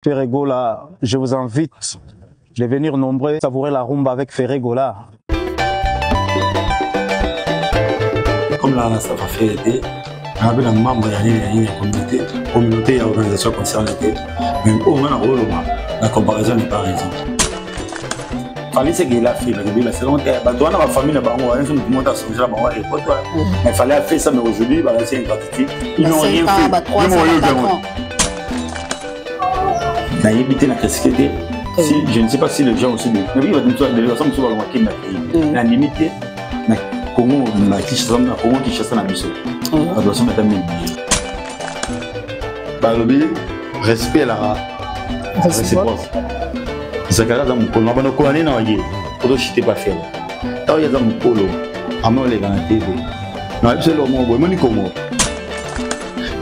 Ferregola, je vous invite de venir nombreux savourer la rumba avec Ferregola. Comme là, ça va faire aider. On a un membre de la communauté et organisation concernée. Mais au moins, la comparaison n'est pas raison. Il fallait que la fille, la saison, la famille, il fallait faire ça, mais aujourd'hui, c'est une gratitude. Ils n'ont rien fait. Si, je ne sais pas si les gens aussi mais oui, il va de la façon la limite, comment qui chasse la mission. La doit se mettre à mille. Respect la réciproque. C'est que là, dans mon polo, on va connaître dans la pour ne pas faire. Tant il y a dans mon polo, à moi les gars la TV. Non, c'est le moment où on est comment.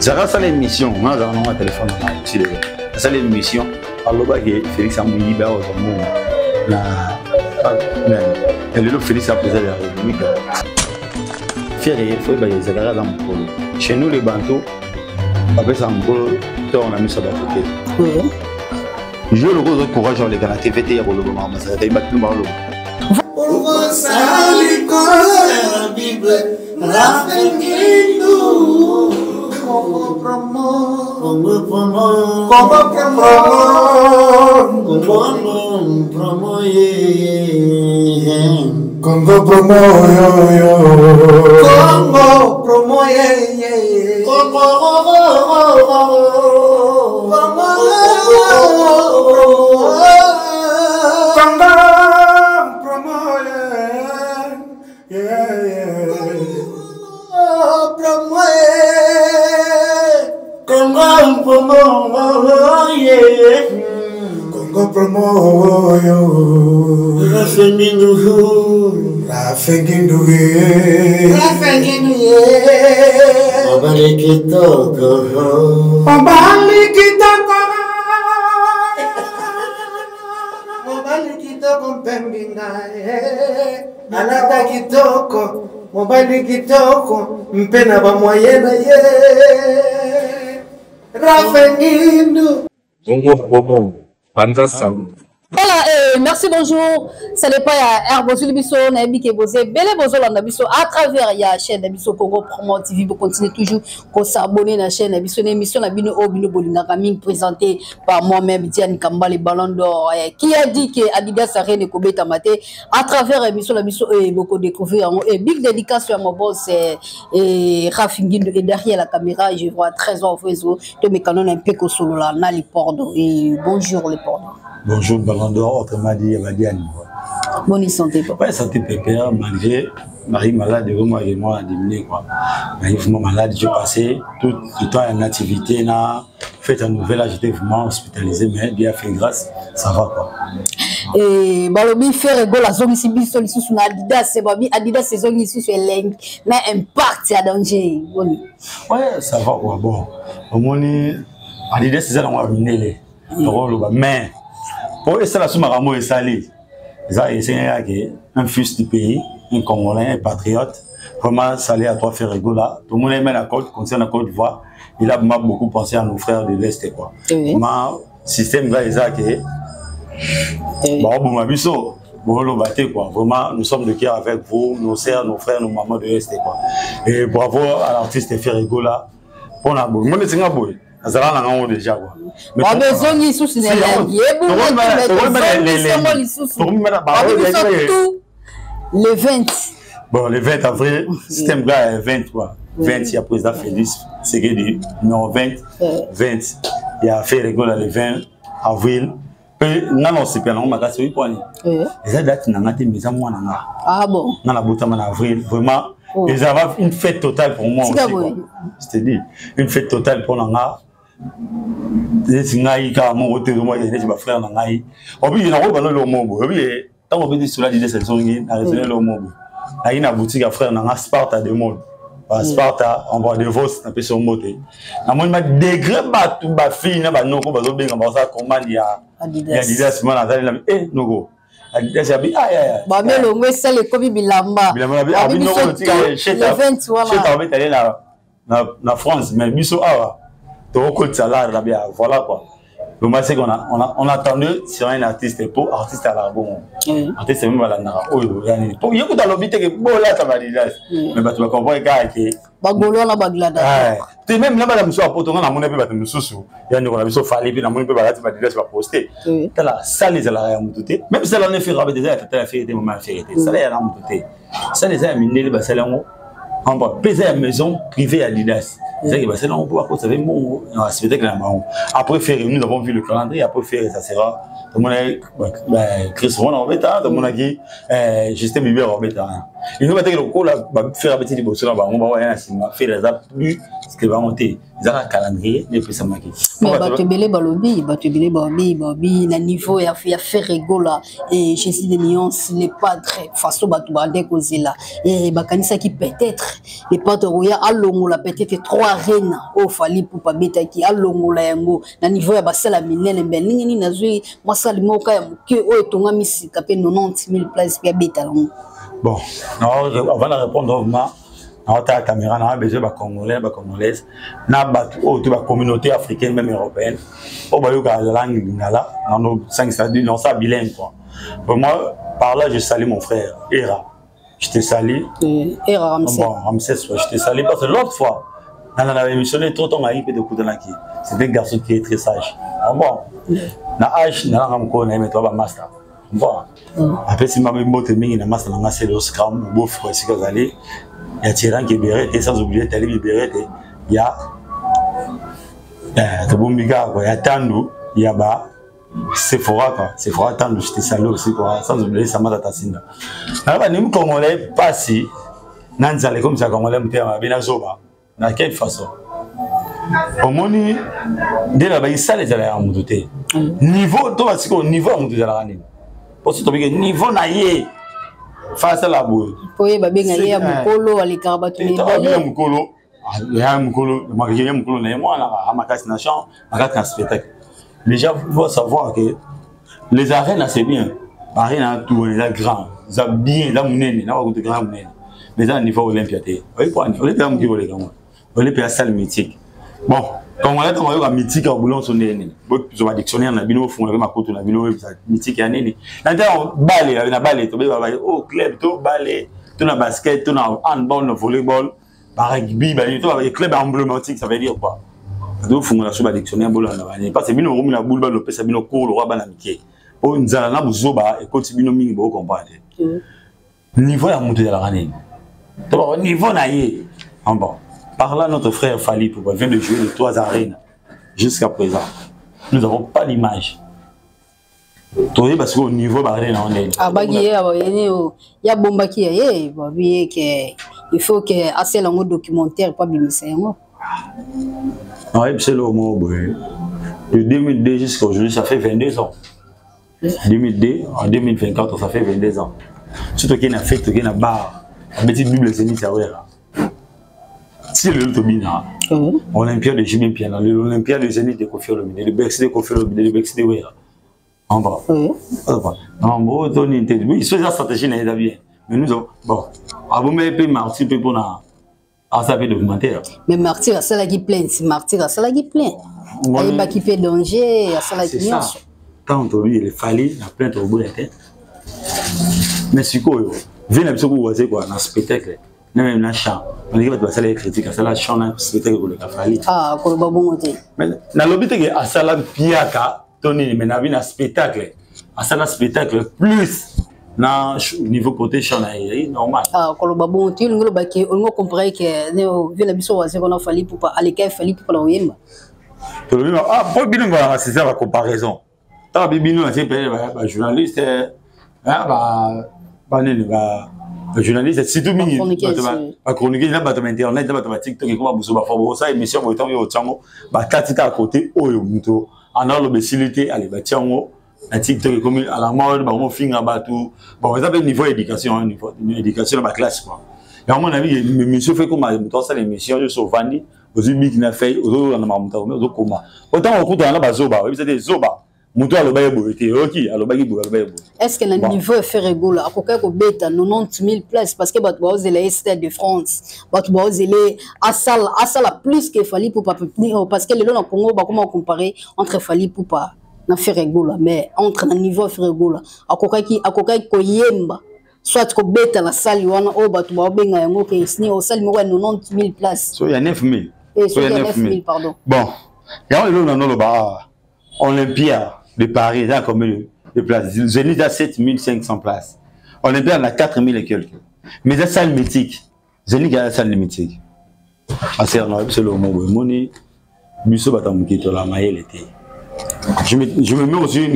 Ça reste à l'émission, on a un téléphone aussi. C'est l'émission. Alors, Félix a mis libéré au monde. Le Félix a posé la République. Fier et il faut que les agarres dans mon polo. Chez nous, les bantous, après ça, on a mis ça de côté. Je le rose courage dans les gars, la TVT, il y a le moment, ça a été battu par l'eau. Pour vous saluer, la Bible, la Congo promo, Congo promo, Congo promo, Congo promo, Congo promo, Congo promo, Congo promo, mobali kitoko mpena ba moyena ye rafengindo Congo promo panda salut. Voilà, merci, bonjour. Ça n'est pas à Herbosu Biso, Nabi Kebose, Bele Bozo Landabiso, à travers la chaîne Nabiso Congo Promo TV, vous continuez toujours à s'abonner à la chaîne Nabiso, l'émission Nabino Obino Bolina Gaming, présentée par moi-même, Diane Kamba, les ballons d'or, qui a dit que Adidas a rien de Kobeta Maté, à travers l'émission Nabiso, beaucoup découvrir, et big dédicace à mon boss, et Rafinguindo, et derrière la caméra, je vois 13 ans au Facebook, de mes canons un peu que solo là, Nali Pordo, et bonjour les Pordo. Bonjour, Ballon d'Or, autrement dit, Diane. Bonne santé, papa. Ouais, santé pépère, malgré Marie malade, moi et moi, diminué quoi. Marie vraiment malade, j'ai passé tout le temps en activité, fait un nouvel âge, j'étais vraiment hospitalisé, mais Dieu a fait grâce, ça va quoi. Et Balobi fait rigolo la zone ici, bisous sous Adidas, c'est Babi, Adidas c'est zone ici sur Leng, mais impact à danger. Ouais, ça va quoi, bon. Au moins, Adidas c'est ça, on va venir les. Mais, pour essayer la somme et salé, c'est un fils du pays, un Congolais, un patriote. Vraiment, salé à toi faire rigola. Tout le monde aime la côte, concerne la Côte d'Ivoire. Il a beaucoup pensé à nos frères de l'Est. Vraiment, système là, vraiment, nous sommes de cœur avec vous, nos sœurs, nos frères, nos mamans de l'Est. Et bravo à l'artiste Ferregola. Pour la boue. Moi, c'est un boue. Azala na ngo déjà quoi. Mais bezongi susu na yangi. Le 20. Bon, le 20 avril, système gars est 20 quoi. 20, il y a président Félix, c'est que dit non 20, 20. Il y a fait rigolo le 20 avril. Non, c'est bien, on m'a cassé 8 points. Et ça date n'a pas été moi. Ah bon? Dans la boutique en avril, vraiment. Ils avaient une fête totale pour moi aussi. C'est-à-dire, une fête totale pour Nanga. Les Ngai, car mon côté de moi, il y a des frères Ngai. On peut y avoir le mot. Tant qu'on peut dire cela, dit cette zone, arrêtez le mot. Il y a une boutique à frère Nanga, Sparta de monde. Sparta, on voit des vos, un peu sur moté. À mon degré, tout ma fille, n'a pas non, qu'on va bien comme ça, comment il y a Adidas, moi, eh, no. Adidas, il y a bah, mais le mot, c'est le Kobi Bilamba. Bilamba, il y a chez la France, mais Bisso, tu as un salaire là-bas, voilà quoi. Le moi c'est qu'on on attendait sur un artiste pour artiste à la bon. Artiste même à la nara. Oh yani. Pour y écouter l'obité que bon là ça va dire. Mais bah tu vas comprendre que bagolo na baglada. Tu même là bas la monsieur a potonga na mon épée bah tu me sous. Yani on a besoin fallait puis na mon épée bah tu vas dire ça va poster. T'as la salle les ala ya mututé. Même si ça l'en fait rabe déjà t'as fait des moments fait. Ça là ya mututé. Ça les a miné bah ça là on va payer à maison privée à Didas. C'est que c'est là on peut avoir ça mon spectacle là après faire nous avons vu le calendrier après faire ça sera tout le monde Chris Ron en bêta tout le monde qui Justin Bieber en bêta il nous va le coup là faire un petit boss là on va voir un cinéma faire les apps plus ce que va monter ils ont un calendrier et puis ça marque mais tu belé balobi babi na niveau ya faire rigola et Jésus des nuances les padres façon batu bande kozela et bakanisa qui peut-être les padres roya alongola peut-être 3 reines au fali pour pas beta qui alongola yango na niveau ya basala minene mbeli nini nazui masali moka ya muke o etonga misika pe 90000 places ya beta longo. Bon, on va répondre vraiment. On a la caméra, on a besoin de Congolais, de Congolaises, on a la communauté africaine, même européenne. On a la langue lingala, dans nos 5 stades, dans ça bilingue quoi. Pour moi, par là, je salue mon frère, Era. Je te salue. Era Ramsès. Bon, Ramsès, je te salue parce que l'autre fois, on avait missionné trop ton aïe de Koudanaki. C'est un garçon qui est très sage. Bon, na âge, na ramko na mais toi master. Bon. Après si ma mbote mingi na master na c'est le scrum, mon beau-frère c'est Kazali. Il y a Tiran qui béret et sans oublier Talib béret il y a Tobombiga quoi, il y a Tandu, il y a ba Sephora quoi. Sephora Tandu, je te salue aussi quoi, sans oublier Samata Tassinda. Alors nous Congolais pas si nanzale comme ça Congolais mutema bina zoba. De quelle façon? Au moni dès la base ça les allait à monter. Niveau toi c'est quoi niveau à monter à la année. Parce que niveau naïe face à la boue. Poye babenga ya mukolo alikaba tu les balles. Mukolo, ya mukolo, magazine mukolo na moi là à ma casse nation, à un spectacle. Les gens doivent savoir que les arènes c'est bien. Arène à tout les grands, ça bien là munene, na ba grand munene. Les gens niveau Olympia té. Oui pour Olympia mu ki les grands. Olympia salle mythique. Bon, quand on a un mythique au boulon son nez, je vais dictionnaire na bino fond avec ma côte na bino mythique ya nini. Là balle, na balle, to oh club to balle, to na basket, to na handball, na volleyball, par rugby, to avec club emblématique, ça veut dire quoi? Do fond na sur dictionnaire boulon na bani parce que bino romu na boule balle pesa bino ko le roi bana mike. O nzala na buzoba et continue bino mingi bo comprendre. Niveau ya monter de la rane. To niveau na yé. En bon. Par là, notre frère Fali vient de jouer les 3 arènes jusqu'à présent. Nous n'avons pas l'image. Parce qu'au niveau de l'arène, on est. Il y a bomba qui est. Il faut que assez long documentaire pas bien c'est moi. Oui, c'est le mot. De 2002 jusqu'à aujourd'hui, ça fait 22 ans. 2002 en 2024, ça fait 22 ans. Surtout qu'il y a fait, qu'il y a une barre. La petite Bible, c'est une si le Tobina, Olympia de Jimmy Piana, l'Olympia de Zénith de Kofi Olomide, le Bex de Kofi Olomide, le Bex de Wera. En bas. En gros, oui, c'est la stratégie n'est pas bien. Mais nous avons, bon, avant de payer Martyr pour ça fait documentaire. Mais Martyr a ça qui plaît, si Martyr a ça qui plaît. Il y a qui fait danger, à ça qui plaît. Quand on dit, il fallait la plainte au bout de la tête. Mais c'est quoi, venez un peu voir quoi, dans le spectacle. Même dans le champ, on dit que tu vas faire les critiques, ça la champ dans le spectacle pour le café. Ah, pour le bon côté. Mais dans l'objet que à ça la piaka, Tony, mais dans le spectacle, à ça le spectacle plus dans niveau côté champ normal. Ah, pour le bon côté, on va comprendre que nous vu la biso voisin qu'on a fallu pour pas aller qu'à fallu pour la ouïma. Ah, pour bien voir c'est ça la comparaison. Tant bibino c'est pas journaliste, le journaliste, c'est tout mini. La chronique, il y a pas internet, il y a pas TikTok, il y a ça émission, il y a autant à côté, en a l'obésité, allez, la TikTok comme à la mode, on finit à bateau. Bon, ça fait niveau éducation, niveau éducation dans la classe quoi. Et à mon avis, l'émission fait comme ça l'émission, je suis Vandi, aux unis qui n'a fait, aux autres on a monté, aux autres comment. Autant on coûte dans la zoba, vous savez zoba. Moto à l'obéi boité, ok, à l'obéi boité. Est-ce que le niveau est fait rigolo? À quoi qu'on bête 90 000 places parce que tu vas les Stade de France, tu vas les à salle plus que Fally Ipupa parce que les gens au Congo, comment comparer entre Fally Ipupa na fait rigolo, mais entre le niveau fait rigolo. À quoi qui yemba, soit qu'on bête la salle wana oh tu vas benga yango que ni au salle mo 90 000 places. So il y a 9 000. So il y a 9 000 pardon. Bon, il y a le bar Olympia de Paris, il y a combien de places? Zénith a 7 500 places. Olympia a 4 000 et quelques. Mais la salle mythique, Zénith a la salle mythique. C'est le moment où Moni, Musso Batamuki, la maille était. Je me mets aux yeux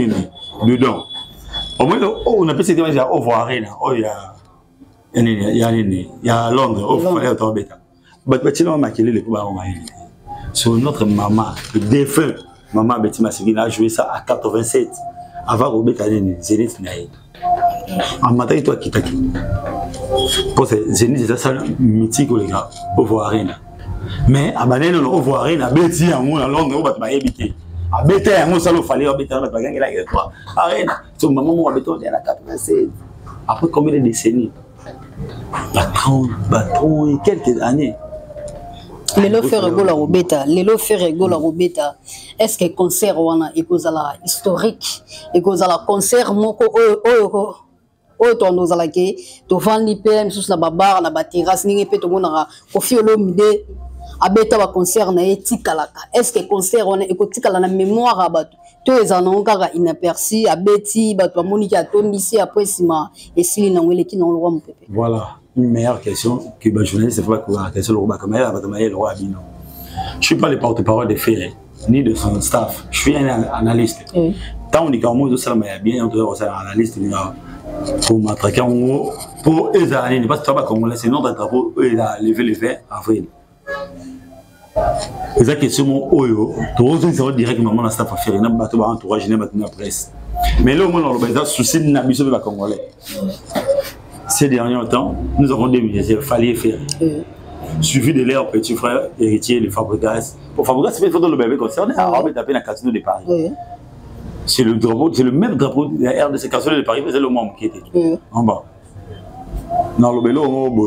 dedans. Au moins, on a peut-être dit au voir Arena. Oh, il y a Londres, au fond, il y a Torbeta. Mais tu n'as pas maquillé les coups à Omaï. Sur notre maman, le défunt. Maman Betty Massigui a joué ça à 87. Avant Robert Adene, Zénith Naïd. En matin, toi qui t'as quitté. Pour Zénith, c'est ça mythique, les gars, au voir Arena. Mais à Manen, on voit Arena, Betty, à Londres, on va te habiter. À Betty, à mon salon, il fallait habiter, on va te gagner là, Arena. Son maman, on va habiter, on est à 87. Après combien de décennies? 30 et quelques années. Lelo fait rigolo Robeta, Lelo fait rigolo Robeta. Est-ce que concert wana ekozala historique, ekozala concert moko to ndozala ke to vandi PM sous la babar na ba terrasse ningi pe to mona Koffi Olomide abeta ba concert na etikalaka. Est-ce que concert wana ekotikala na mémoire abatu to ezana ngaka inaperçu abeti batu ba moniki atondisi après sima esili na ngwele ki na lwa mpepe. Voilà. Une meilleure question que le journaliste ne peut pas courir. Je ne suis pas le porte-parole des Ferré, ni de son staff. Je suis un analyste. Tant on dit qu'en mot de ça, il y a bien un analyste pour m'attraquer en gros. Pour eux, parce que pas comme c'est notre drapeau, eux, il a levé le 20 avril. C'est ça question, tout le monde directement dans le staff à Ferré, il y a un entourage, il y a la presse. Mais là, on a un souci de l'ambition de la Congolais. Ces derniers temps, nous avons démissionné, il fallait faire. Suivi de leur petit frère héritier de Fabregas. Pour Fabregas, c'est le bébé concerné. On va taper dans le casino de Paris. C'est le drapeau, c'est le même drapeau de la RDC casino de Paris, c'est le membre qui était en bas. Dans le bélo,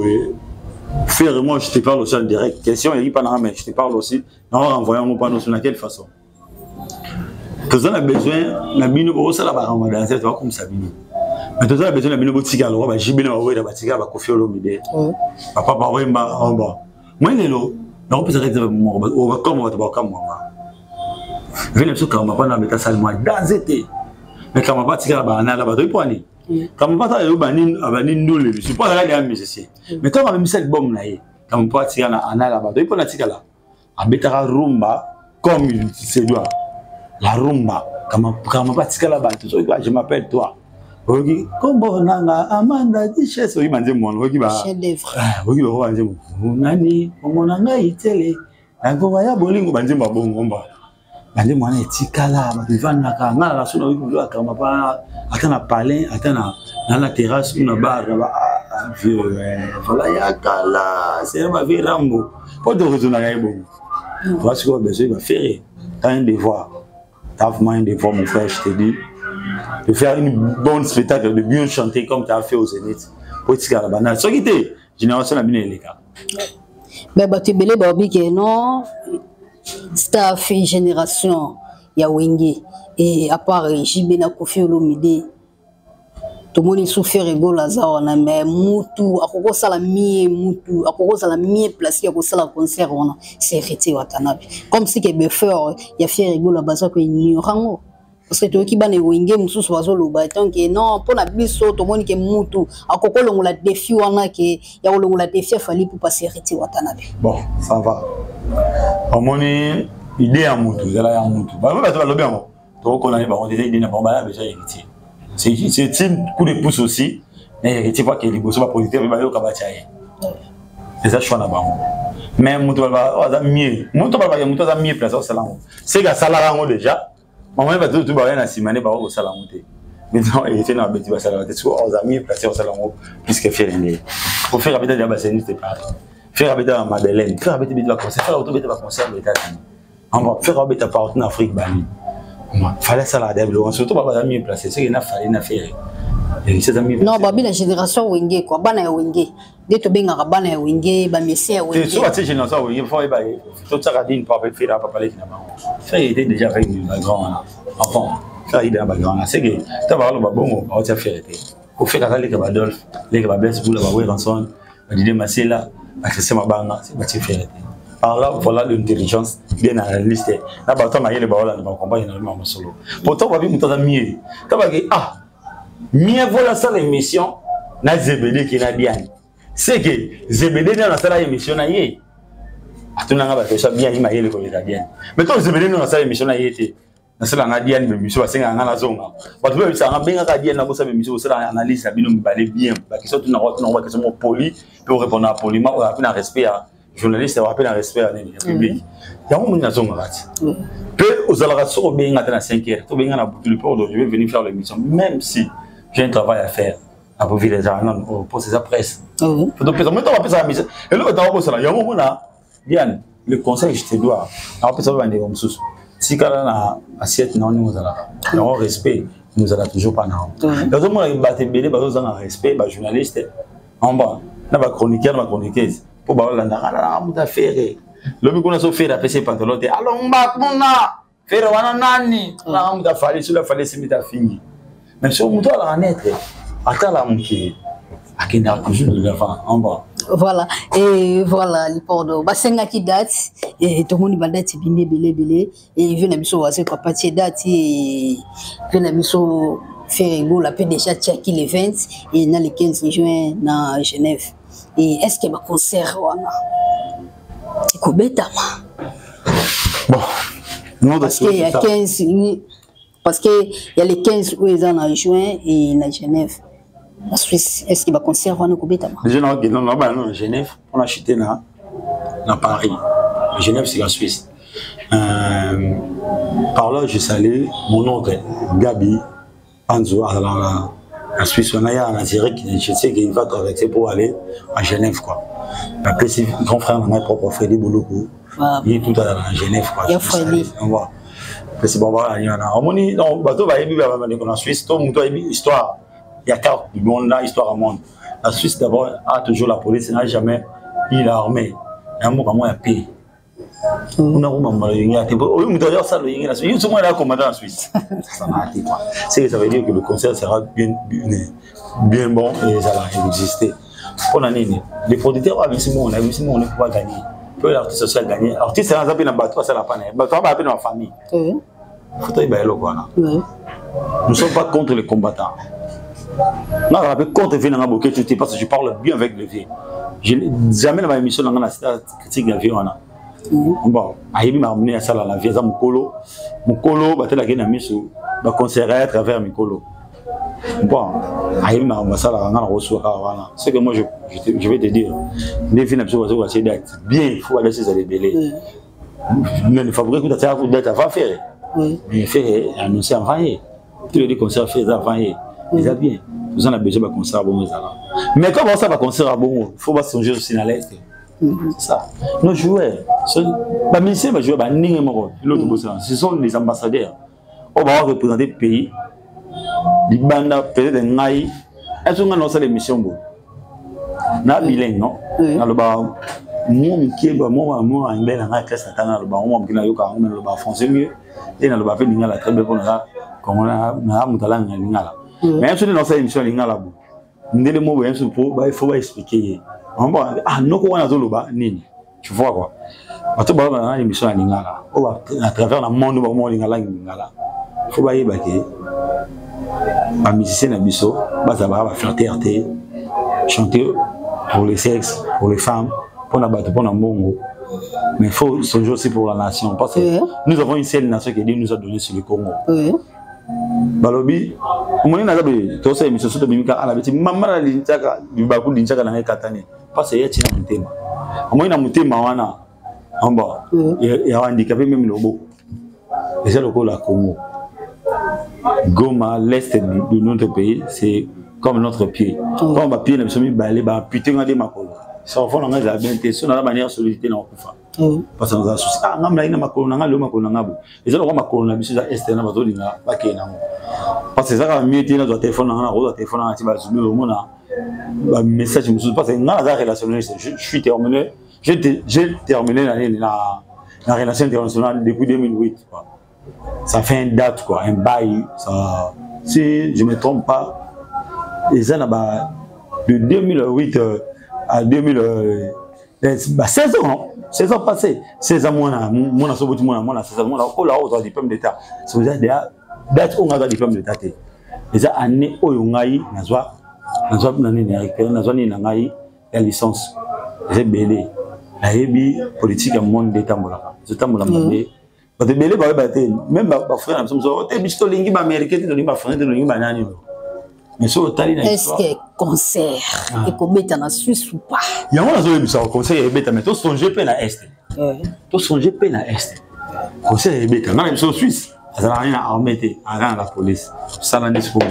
faire moi, je te parle aussi en direct. Question, il n'y a pas de mais je te parle aussi. Non, envoyons mon panneau sur quelle façon. Parce qu'on a besoin, la mine, ça là, Ramadan, c'est comme ça. Mais tout ça, besoin de bien tika lo, ba jibina wa wera ba tika ba Koffi Olomide. Papa ba wemba en bas. Moi lelo, na ko peut-être mo ba comme wa ba comme moi. Vile so kama pa na beta salmo dans été. Mais kama ba tika ba na la ba to iponi. Kama ba ta yo ba ni abani ndole, je suis pas là les musiciens. Mais quand même cette bombe là yi, kama pa tika na ana la ba to ipona tika là. Abeta rumba comme il se doit. La rumba kama pa tika là ba to je m'appelle toi. Oui, comme Bonanga, Amanda, Duchesse, oui, mangeez mon, oui, bah, oui, Nani, Monanga, Itélé, la Goya Boling, Banjé Babongomba, Banjé Mona, Tikala, Ivan Nakanga, la Suna, Kamapa, Atana Palais, Atana, dans la terrasse, une barre, voilà, Yakala, c'est ma vie Rambo, pas de raison à Gaïbo. Voilà ce qu'on a besoin de faire, t'as un devoir, t'as un devoir, mon frère, je te dis. De faire une bonne spectacle, de bien chanter comme tu as fait au Zénith. Pour tirer la banane. Ce qui était génération la bien les gars. Mais tu belé Bobby que non, staff génération ya Wenge et à part Jibena Koffi Olomide. Tout le monde souffert ego Lazare na mais mutu akoko sala mie mutu akoko sala mie placé akoko sala concert on c'est hérité watanabe. Comme si que buffer ya fier ego la base ko ignorango. Parce que tu qui bane Wenge mususu bazolo ba tant que non pour na biso to moni ke mutu akoko longola défi wana ke ya longola défi fali pour passer hérité watanabe. Bon, ça va. Au moni idée à mutu, là ya mutu. Ba ba to lo bien. To ko na ba on idée na bomba là déjà hérité. C'est un coup de pouce aussi, mais hérité pas que les bosses pas positif mais ba yo kabachaye. C'est ça choix là-bas. Mais mutu ba za mieux. Mutu ba ya mutu za mieux place au salon. C'est ga salarango déjà. Maman va tout ba na simane ba au salon té. Maintenant hérité na beti ba salon té so aux amis placé au salon puisque faire né. Pour faire habiter déjà bassin c'était pas. Faire habiter à Madeleine, faire habiter ba concert, faire auto beti ba concert de États-Unis. On va faire habiter partout en Afrique Bali. fallait ça la développer surtout pas mieux placé c'est qu'il a fallu na faire non babi la génération wenge quoi bana ya wenge de to benga bana ya wenge ba messia wenge c'est soit génération wenge faut ba tout ça radine pas faire pas parler na bango ça il était déjà avec le background enfant ça il est dans background c'est que tu vas le babongo on t'a fait au fait ka les ka Adolphe les ka Blaise pour la ba Ranson ba Didier Masela ba Christian Mabanga c'est ba fait. Alors là, voilà l'intelligence bien analysée. Là, bah, tu as les paroles, on comprend énormément solo. Pourtant, on va bien monter mieux. Tu vas dire, ah, mieux voilà ça l'émission, na Zebede qui n'a bien. C'est que Zebede n'a pas l'émission na yé. Ah, tu n'as pas fait ça bien, il m'a yé le collègue bien. Mais toi, Zebede n'a pas l'émission na yé. Na cela na bien, mais monsieur va s'engager dans la zone. Bah, tu veux ça, on a bien regardé na bossa, mais monsieur, ça analyse, ça bien nous balait bien. Parce que ça, tu n'as pas question poli pour répondre à poliment, ou à respect à journaliste va appeler un respect à la public. Il y a un moment où on peu aux allocations bien à 5 heures, tout bien à bout du port, je vais venir faire l'émission, même si j'ai un travail à faire à pour les gens pour ces presse. Donc peut-être on va passer à la mission. Et là on va passer là, il y a un moment là, Diane, le conseil je te dois, on va passer à la comme sous. Si quand on a assiette non nous allons, on respect, nous allons toujours pas non. Donc tout le monde va te bénir, parce que on a respect, bah journaliste, en bas, là va chroniqueur, va chroniqueuse. Pour baola ndakala muta fere lobi kuna so fere apese pantalon te alomba kuna fere wana nani na muta fali sula fali simita fingi mais so muto ala netre atala muki akina toujours de l'avant en bas voilà et voilà le pordo basenga ki date et tout monde ba date bimbe belé et vient biso wase ko partie date et vient biso faire la peut déjà checker les 20 et na le 15 juin na Genève. Et est-ce qu'il y a un concert c'est quoi bon non parce qu'il y a 15 parce qu'il y a les 15 où ils sont en juin et en Genève la Suisse est-ce qu'il y a un concert déjà non Genève on a acheté dans Paris Genève c'est la Suisse par là je salue mon oncle Gabi Anzo en Suisse, on a un Algérie qui je sais qu'il va traverser pour aller à Genève quoi. Après c'est grand frère mon propre Freddy Bouloukou. Il est tout à Genève quoi. Il y a Freddy. On voit. Après c'est bon voilà, il y en a. On dit non, bateau va y en Suisse, tout le monde a une histoire. Il y a carte du monde là, histoire au monde. La Suisse d'abord a toujours la police, n'a jamais eu l'armée. Il y a un mot comme moi à paix. On a ça le Suisse. Il y a un commandant en Suisse. C'est que ça veut dire que le concert sera bien bon et ça va exister. Pour l'année, les producteurs ont vu on ne peut pas gagner. Peu l'artiste social gagner. L'artiste c'est un peu dans bateau, c'est la panne. Bateau va appeler dans la famille. Faut y aller quoi. Nous ne sommes pas contre les combattants. Non, on appelle contre Vénanga Bokeh parce que je parle bien avec le vieux. Jamais dans ma émission dans la critique de vieux. Bon, aïe m'a amené à ça la vie, ça Mukolo, battait la gueule à Missou, va conserver à travers Mukolo. Bon, aïe m'a amené à ça la reçu à ce que moi je vais te dire, les filles n'absorbent pas ces dates. Bien, il faut aller ces délais. Mais il faut que tu aies un date à faire. Mais il fait annoncer avant hier. Tous les concerts faits avant hier. Ils ont bien. Vous en avez besoin de concert à bon. Mais comme ça va concert à bon, il faut pas songer aussi dans l'est. C'est ça. Nos joueurs, ce sont les ambassadeurs. On va représenter le pays. Les bandes, peut-être des naïs. Elles sont dans cette émission. Na bilingue, non? Dans le bas, moi, qui est moi, un bel en classe, dans le bas, moi, qui n'a eu qu'à le bas français mieux. Et dans le bas, il y a la très belle pour nous, comme on a mutalang à l'ingala. Mais elles sont dans cette émission à l'ingala. Les mots, il faut expliquer. Ah, non, on a zoloba, nini. Tu vois quoi? Parce que on a une émission à l'ingala. À travers le monde, on a l'ingala. Il faut pas y aller. Les musiciens à Bisso, ça va faire théâtre, chanter pour les sexes, pour les femmes, pour la bateau, pour la mongo. Mais il faut songer aussi pour la nation. Parce que nous avons une seule nation qui nous a donné sur le Congo. Balobi, on a dit que c'est une émission de Bimika à la bêtise. Maman a dit que du Bakou d'Inchaka dans les Katane. Parce qu'il y a un thème. On a un thème en bas. Il y a un handicapé même le beau. Et c'est le coup de la Congo. Goma, l'est de notre pays, c'est comme notre pied. Quand on va pied, on va pied, on va putain de ma colle. Ça va faire la bien, c'est la manière sollicitée dans le coup. parce que nous avons souci ah ngam la ina makolo na ngalo makolo na ngabo ezalo kwa makolo na biso za este na bazolinga bakena ngo parce que ça quand mieux tina do téléphone na ro téléphone na tiba zulu mona ba message musu parce que ngala za relationnel je suis terminé j'ai terminé la relation internationale depuis 2008 quoi. Ça fait une date quoi un bail ça si je me trompe pas les années de 2008 à 2000 16 ans 16 ans passés 16 ans moi na soboti moi 16 ans moi là au diplôme d'état c'est déjà date on a diplôme d'état déjà année oyo ngai nazwa nani nazwa ni ngai la licence j'ai belé la yebi politique monde d'étambola je tambola mbé ba belé ba te même ba frère na somso te bisto lingi ba américain te lingi ba frère te lingi ba nani mais sur le est-ce que concert et comment en Suisse ou pas il y a un autre concert et bêta mais tout songer peine à est tout songer peine à est concert et bêta même sur Suisse ça n'a rien à armée à la police ça n'a pas pour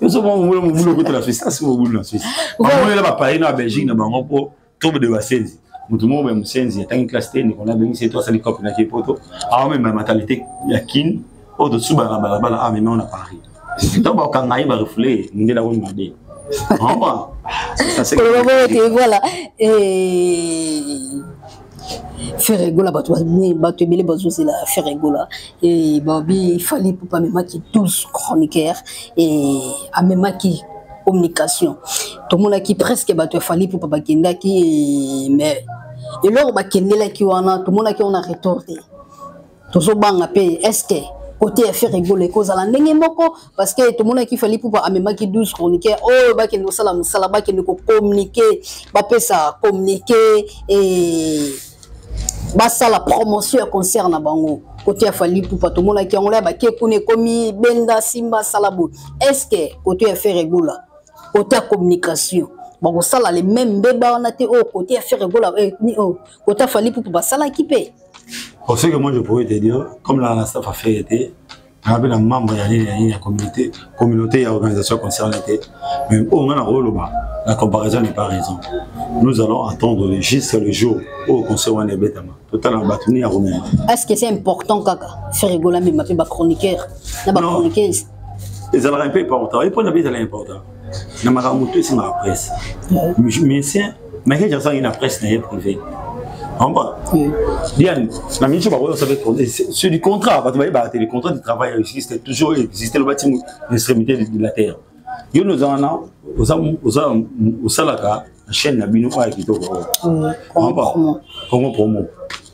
nous sommes au boulot côté la Suisse ça c'est au boulot la Suisse on est là Paris na Belgique na bango pour tombe de Basenzi mutu mo même Senzi tant que classe technique on a bien c'est toi ça les copes na qui poto ah même mentalité yakin au dessus bala bala ah mais on a Paris donc quand on a reflet on est là où on est ça c'est voilà et Ferregola bato ebele bazozela Ferregola et babi il fallait pour pas même qui 12 chroniqueurs et à même qui communication tout le monde qui presque bato fallait pour pas kenda qui mais et lors ba kendela qui wana tout le monde qui on a retourné tout so banga pe est-ce que côté Ferregola les causes à la ndenge moko parce que tout le monde qui fallait pour pas même qui 12 chroniqueurs oh ba kendo sala musala ba kendo communiquer ba pesa communiquer et basa la promotion concerne bango côté afali pour pas tout le monde qui on là ba ke kone komi benda simba salabo est-ce que côté Ferregola côté communication bango sala les mêmes beba on a été au côté Ferregola ni au côté afali pour pas sala équipé pour ce que moi je pourrais te dire comme la staff a fait était avec la membre de la communauté et organisation concernée mais on a un rôle la comparaison n'est pas raison nous allons attendre jusqu'à le jour où on concerne les bêtes totalement battu à Romain. Est-ce que c'est important kaka Ferregola mais ma chroniqueur na ba chroniqueuse ils ont un peu important et pour la bête elle est important na ma ramoto c'est ma presse mais c'est mais que ça une presse n'est privée en bas Diane la mission va voir ça sur du contrat parce que les contrats de travail existent toujours existait le bâtiment l'extrémité de la terre yo nous en a aux salaka la chaîne na bino kwa kitoko en bas Congo promo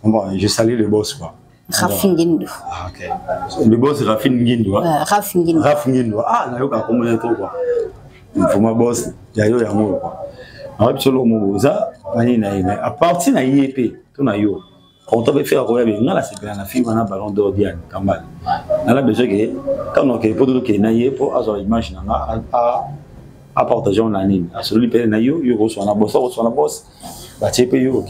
en bas je salue le boss quoi Rafingindo OK le boss Rafingindo Rafingindo ah na yo ka komo na to quoi il faut ma boss ya yo ya mo quoi absolument ça mani na ina à partir na IEP tout na yo quand on veut faire quoi bien là c'est bien la fille na ballon d'or Diane Kambal na la besoin que quand on que pour tout que na IEP pour avoir image na à partager en ligne à celui pe na yo reçoit la boss ba TP yo OK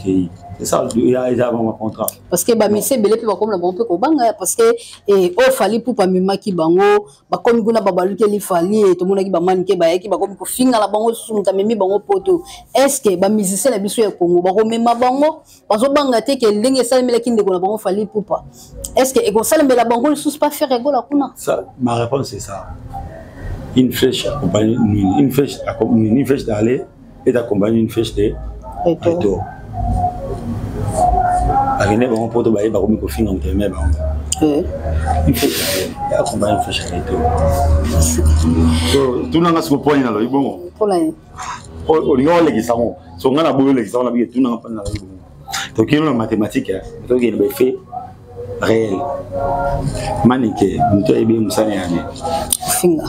c'est ça il y a un contrat parce que ba mise belé pe ba comme la bon peu ko banga parce que et au fali pour pas mima ki bango ba comme guna ba baluke li fali et tout monde ki ba manike ba yaki ba comme ko finga la bango sunta memi bango poto est-ce que ba musicien la biso ya Congo ba ko mema bango ba so banga te ke ndenge ça mela ki ndeko la bango fali pour pas est-ce que e ko sala mela bango le sous pas faire Ferregola kuna ça ma réponse c'est ça une flèche accompagne une flèche d'aller et accompagner une flèche de retour agene bango poto ba yeba komi ko finga muteme bango il faut accompagner flèche de retour so tunanga siko point na lo ibongo pola o linga ole kisamo so ngana boyo le kisamo na bi tunanga pa na lo ibongo to kino na mathématique to kino be fait réel manike muto ebe musane yani finga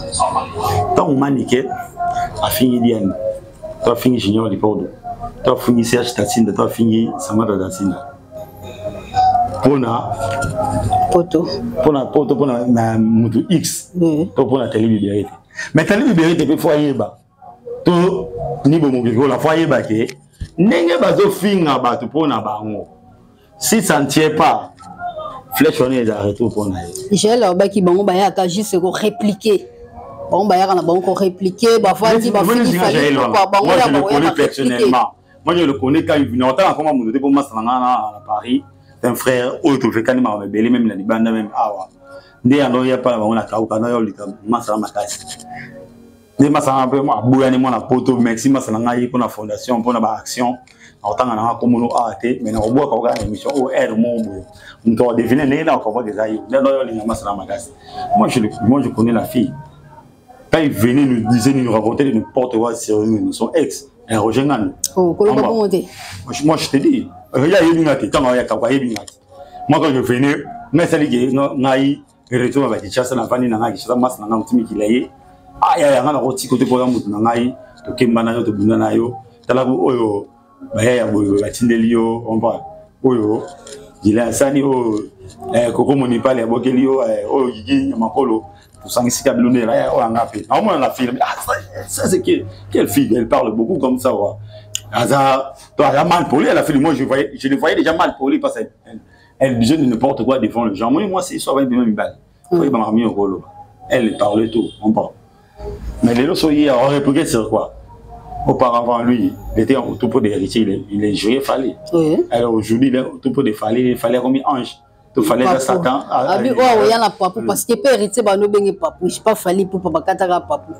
tant manike a fini Diane to fini junior di Porto to fini Serge Tatsinda to fini Samara Tatsinda pona na mutu X to pona télé biberité mais télé biberité pe foyer ba to ni bo mongeko la foyer ba ke ndenge bazo finga ba to pona bango si ça ne tient pas flèche on est arrêté pour na j'ai là ba ki bango ba ya ka juste ko répliquer bon ba ya na bango ko répliquer ba fois dit ba fini fallait pas bango ya ba personnellement Moi, je le connais quand il venait. Autant comment mon pour moi, à Paris. C'est un frère, autre fait quand il m'a belé, même la Libane, même Awa. Dès qu'il n'y a pas on a Kauka, on a eu ma casse. Dès que ça un peu, moi, bouillonner mon poto, merci, ma salanga, pour la fondation, pour la action. Autant on a comme on a arrêté, mais on voit qu'on a une émission où elle, mon bout. On doit deviner les là, on voit des aïeux. Moi, je connais la fille. Quand il venait nous disait, nous raconter n'importe quoi sur son ex, elle rejoint nous. Oh, moi, je te dis, moi, quand je venais, mais c'est lui qui est retour avec Chassa, la famille, Chassa, Mas, la Namtimi qui l'a eu. Ah, il y a un rôti côté pour la Moutangaï, de Kembanayo, de Bunanayo, Talago, Oyo, Baya, Batindelio, on va, Oyo, il a un sanio, Coco Monipal, et Bokelio, Oyo, Gigi, Makolo. Sans si Kabyloné, là, on a fait. Au moins, la fille, ça c'est quelle fille, elle parle beaucoup comme ça. Hasard, toi, elle a mal poli, elle a fait. Moi, je le voyais déjà mal poli parce qu'elle disait de n'importe quoi devant les gens. Moi, c'est soit avec des mêmes balles. Elle parlait tout, on parle. Mais les autres, il a répliqué sur quoi? Auparavant, lui, il était au topo des héritiers, il est joué, il fallait. Alors aujourd'hui, il est au topo des fallait, il fallait comme un ange. Il fallait que Satan. Ah oui, il y a la papou parce qu'il peut hériter, bah nous bengi papou. Je pas fallu pour pas katara papou.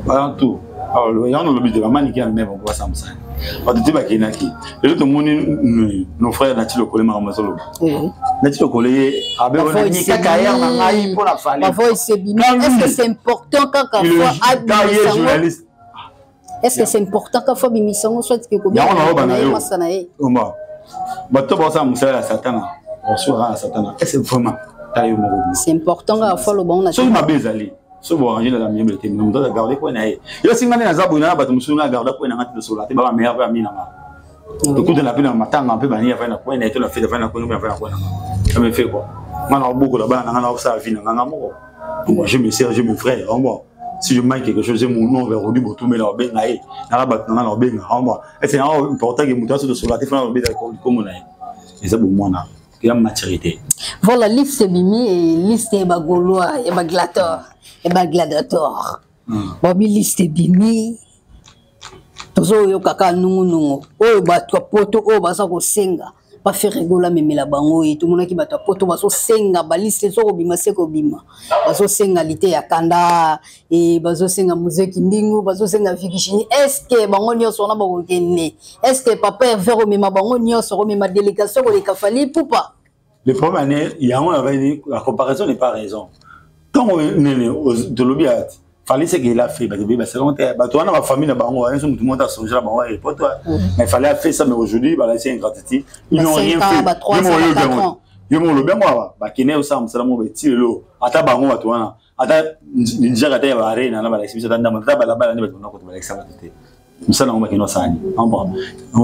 Pas tout. Alors il y a un lobby de la manique même on voit ça me ça. On dit bah qu'il y en a qui. Et tout le monde nos frères Natilo Kolé Maramazolo. Natilo Kolé abe on a ni carrière na ngai pour la fallait. Parfois c'est bien. Est-ce que c'est important quand fois journaliste. Est-ce que c'est important quand fois bimisson soit que combien on masanae. Oma. Bato ba ça musa la Satan. On sera Satan. Est-ce vraiment c'est important quand fois le bon na. So ma bezali. So bo ranger la mienne te nous doit garder quoi na. Yo singana na zabu na bato musuna garder quoi na ngati so la te ba meilleur ba mina ma. To kuta na pina matanga pe bani ya fa na quoi na to la fait fa na quoi na fa na quoi na. Ça me fait quoi. Moi beaucoup là-bas na ça vie na nga mo. Moi je me sers, je me frère, en moi. Si je manque quelque chose, mon nom vers Rodi Botou mais leur ben na e. Na ba na leur ben en moi. Et c'est important que mutation de sur la te fa na ben comme na. Et ça pour moi na. La maturité. Voilà, liste Mimi et liste Bagoloa et Baglator. Et Bagladator. Babi liste Bimi. Tozo yo kaka nungu. Oh, batwa poto, oh, basa ko senga. Pas faire rigola mais la bango et tout le monde qui batwa poto, baso senga, baliste so bima seko bima. Baso senga lité ya kanda et baso senga musique ndingu, baso senga fikishini. Est-ce que bango nyoso na bango kene? Est-ce que papa vero mema bango nyoso mema délégation ko le kafali pou pas? Le problème est, il y a la comparaison n'est pas raison. Quand on est de l'obiat, fallait ce qu'il a fait. C'est longtemps. Toi, dans ma famille, tout le monde a songé là, mais il fallait faire ça, mais aujourd'hui, c'est ingratitude. Ils n'ont rien fait. Ils m'ont le bien, moi, qui n'est au sein de mon petit lot. À ta bango, à toi, à ta ninja, à ta arène, à la balexie, à ta dame, à ta balabala, à ta balexie. Nous sommes en train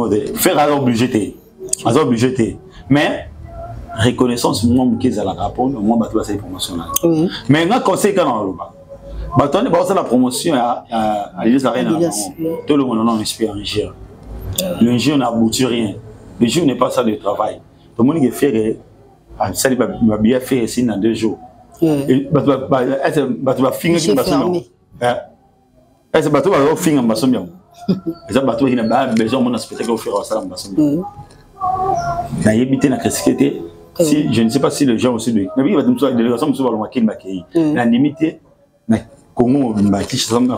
de faire à l'obligé. Mais, reconnaissance moi qui est la rapport moi bateau cette promotion là mais un conseil quand on va bateau ne pas la promotion à l'île Arena tout le monde en espère un jour le jour n'aboutit rien le jour n'est pas ça de travail tout le monde qui fait ça va bien faire ici dans 2 jours et bateau va finir qui est bateau va finir en bateau bien ça bateau qui n'a pas besoin mon spectacle au faire ça en bateau na yebité na critique. Si je ne sais pas si les gens aussi de mais il va nous délégation monsieur va le maquiller la limite na Congo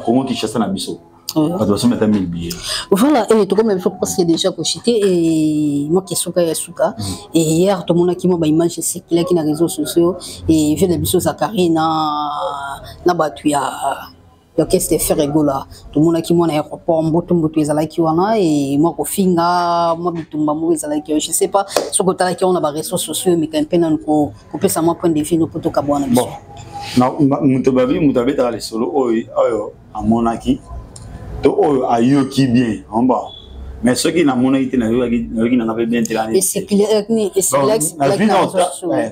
Congo qui chasse na biso va doit se mettre 1000 billets voilà et tout comme il faut passer déjà cochité et moi qui souka et hier tout le monde qui m'a image c'est qu'il qui na réseaux sociaux et je les biso Zakari na batuya qu'est-ce que faire rigola tout le monde qui m'a aéroport mboto ezala ki wana et moi ko finga moi bitumba mo ezala ki je sais pas ce que tala ki on a ba réseaux sociaux mais quand peine ko pesa moi point de vue no poto ka bwana biso non mutababi ta les solo oyo amonaki to oyo ayoki bien en bas mais ceux qui na monaki na yoki na pas bien tirani et c'est clair ni et c'est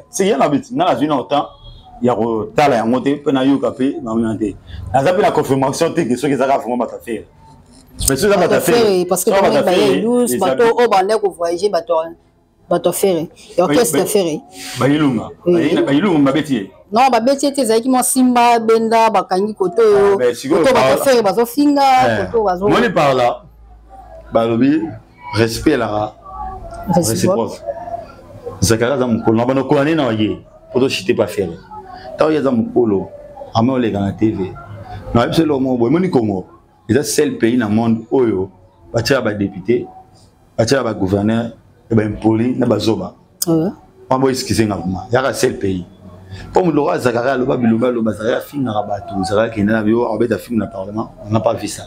c'est y a l'habitude na la vie dans temps il y a tala ya monté pena yo capé na monté na zapi la confirmation que ceux qui ça vraiment pas faire mais ceux ça pas faire parce que ba ya 12 bateau au bande ko voyager bateau faire et qu'est-ce que faire ba yilunga ba betier non ba betier te zaki mo simba benda bakangi koto koto bateau faire bazo finga koto bazo moi par là balobi respect la réciproque zakara za mukolo na bano kolane na waye poto chité pas faire taw ya za mukolo amo le na TV na biso lo mo boy moni Congo c'est le seul pays dans le monde oyo batia ba député batia ba gouverneur et ba impoli na bazoba on boy skiser ngama ya ka seul pays comme le roi Zakara le babiloba le bazara finga rabatu Zakara qui na bio obeda film na parlement on n'a pas vu ça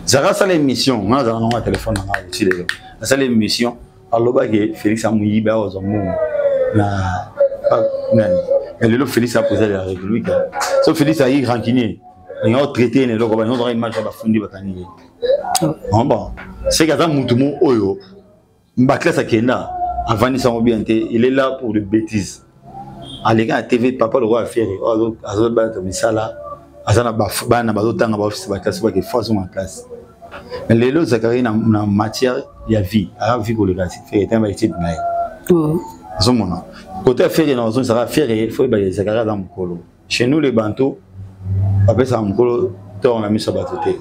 Zakara ça l'émission on a dans un téléphone na aussi les ça l'émission aloba que Félix Amouyi ba ozomo na et le Félix a posé la République so Félix a eu rancunier et on traité les locaux on aurait une marche à fonder bakani bon c'est que ça mutumo oyo mbakla sakena avant ni ça bien il est là pour de bêtises allez à TV papa le roi faire azo ba to misala azana ba na bazotanga ba office ba classe ba que force en classe mais les lots Zakari na matière ya vie à vie pour le gars fait un métier de naï zomona côté faire dans zone ça va faire il faut ba Zakari dans mukolo chez nous les bantos après ça mukolo on a mis ça batoté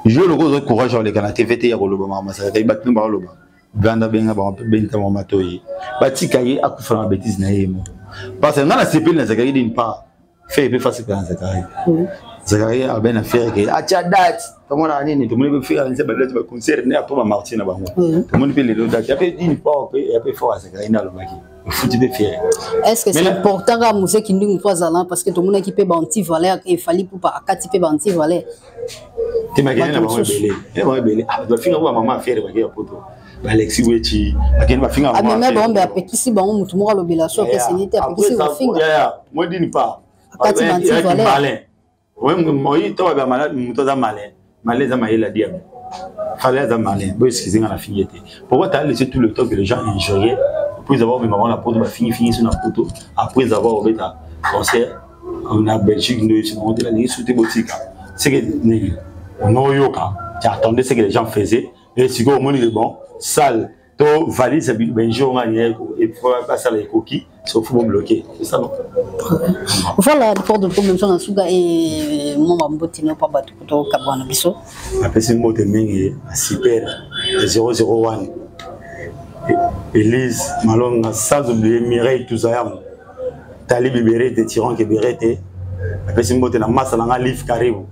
je le gros courage avec la TVT ya koloba mama ça ka battu ba loba banda benga ba benta mama toyi batikaye akufa na bêtise na yemo parce que ngana sepeli na Zakari d'une part fait peu facile dans Zakari Zakari a bien affaire que acha date tout le monde a nini tout le monde peut faire un ba concert ne après Martin na bango tout le monde peut les dates après d'une part et après faut Zakari na lobaki il faut de faire est-ce que c'est important à musique qui nous fois allant parce que tout le monde qui peut banti valeur il fallait pour pas akati peut banti valeur tu m'as gagné na bango belé et bango belé ah doit finir ba maman affaire ba kia poto Alexis Wechi akeni ba finir maman mais bon ba petisi bango mutu mo lobela so que c'est n'était petisi ba finir moi d'une part akati banti valeur moi toi ba malade mutu za malais za maïla diable fallait za malais bon excusez la fillette pourquoi tu as laissé tout le temps que les gens injuriaient après avoir même avant la photo fini sur la photo après avoir ouvert ta concert on a Belgique nous sur monter la ligne sur tes boutiques c'est que non yoka tu attendais ce que les gens faisaient et si au moins il est bon sale to valise benjo ngani et faut pas ça les coquilles sauf faut bloquer c'est ça non voilà le port de problème sur la souga et mon bamboti no pas battu to kabwana biso après c'est mot de mingi super 001 Elise Malonga sans oublier Mireille Touzayam Talib Berete Tyran Keberete après c'est mot de la masse dans un livre caribou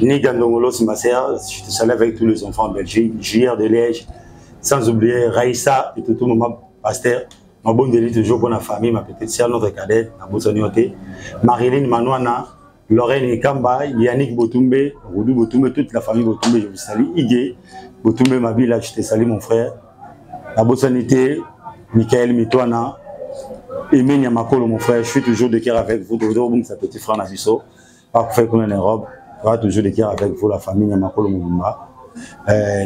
ni Gandongolo Simaser je te salue avec tous les enfants en Belgique JR de Liège sans oublier Raïssa et tout le monde pasteur ma bonne délit toujours pour la famille ma petite sœur notre cadette ma Bosonioté Marilyn Manouana Lorraine Kamba Yannick Botumbe Roudou Botumbe toute la famille Botumbe je vous salue Igué Botumbe ma ville je te salue mon frère la Bosonité Michael Mitouana Aimé Nyamakolo mon frère je suis toujours de cœur avec vous de sa petite frère Nabiso pas fait comme en Europe toujours de cœur avec vous la famille Nyamakolo Mubumba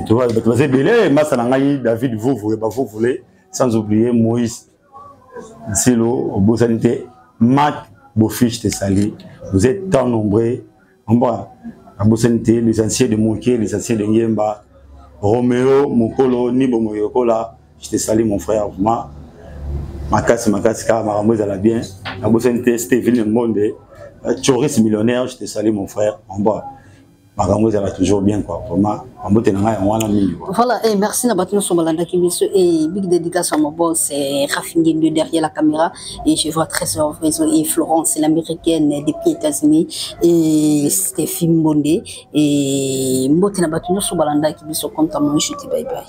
tu vois c'est belé Massanangaï David vous voulez sans oublier Moïse Silo Bosonité Mac Bofiche te salue vous êtes tant nombreux on va la Bosonité les anciens de Moké les anciens de Yemba Roméo Mokolo Nibo Moyokola je te salue mon frère moi Makasi car Maramouez à la bien la Bosonité Stéphane Monde Choris millionnaire je te salue mon frère en bas Maramouez elle va toujours bien quoi vraiment en botte na wana mingi quoi voilà et merci na batino sombalanda kibiso et big dédicace à mon boss Rafingin de derrière la caméra et je vois très souvent et Florence l'américaine depuis États-Unis et Stéphane Monde et mbote na batino sombalanda kibiso compte à mon chute bye bye.